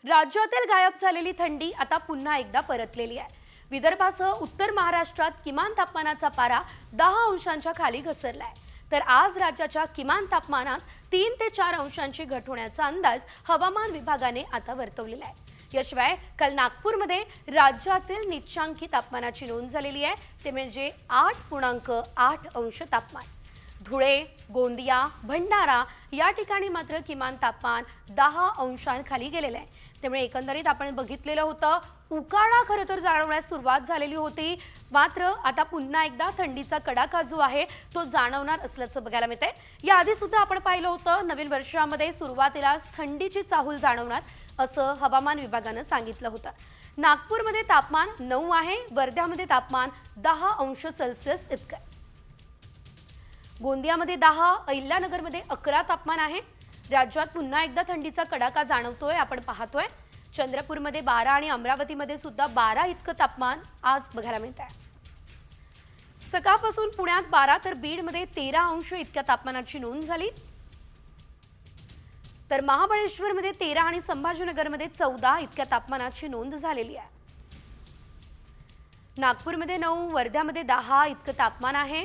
राज्यातील गायब झालेली थंडी आता पुन्हा एकदा परतलेली आहे। विदर्भासह उत्तर महाराष्ट्रात किमान तापमानाचा पारा 10 अंशांच्या खाली घसरलाय। तर आज राज्याच्या किमान तापमानात 3 ते 4 अंशांची घट होण्याचा अंदाज हवामान विभागाने आता वर्तवलेला आहे। याशिवाय काल नागपूरमध्ये राज्यातील निचांकी तापमानाची नोंद झालेली आहे, ते म्हणजे 8.8 अंश तापमान। धुळे, गोंदिया, भंडारा या ठिकाणी मात्र किमान तापमान 10 अंशांखाली गेलेले आहे। त्यामुळे एकंदरीत आपण बघितलेलं होतं उकाडा खरं तर जाणवण्यास सुरुवात झालेली होती, मात्र आता पुन्हा एकदा थंडीचा कडाका जो आहे तो जाणवणार असल्याचं बघायला मिळतंय। याआधी सुद्धा आपण पाहिलं होतं नवीन वर्षामध्ये सुरुवातीलाच थंडीची चाहूल जाणवणार असं हवामान विभागानं सांगितलं होतं। नागपूरमध्ये तापमान 9 आहे, वर्ध्यामध्ये तापमान 10 अंश सेल्सिअस इतकं आहे। गोंदियामध्ये 10, अहिल्यानगरमध्ये 11 तापमान आहे। राज्यात पुन्हा एकदा थंडीचा कडाका जाणवतोय आपण पाहतोय। चंद्रपूरमध्ये 12 आणि अमरावतीमध्ये सुद्धा 12 इतकं तापमान आज बघायला मिळत आहे। सकाळपासून पुण्यात 12 तर बीडमध्ये 13 अंश इतक्या तापमानाची नोंद झाली। तर महाबळेश्वरमध्ये 13 आणि संभाजीनगरमध्ये 14 इतक्या तापमानाची नोंद झालेली आहे। नागपूरमध्ये 9, वर्ध्यामध्ये 10 इतकं तापमान आहे।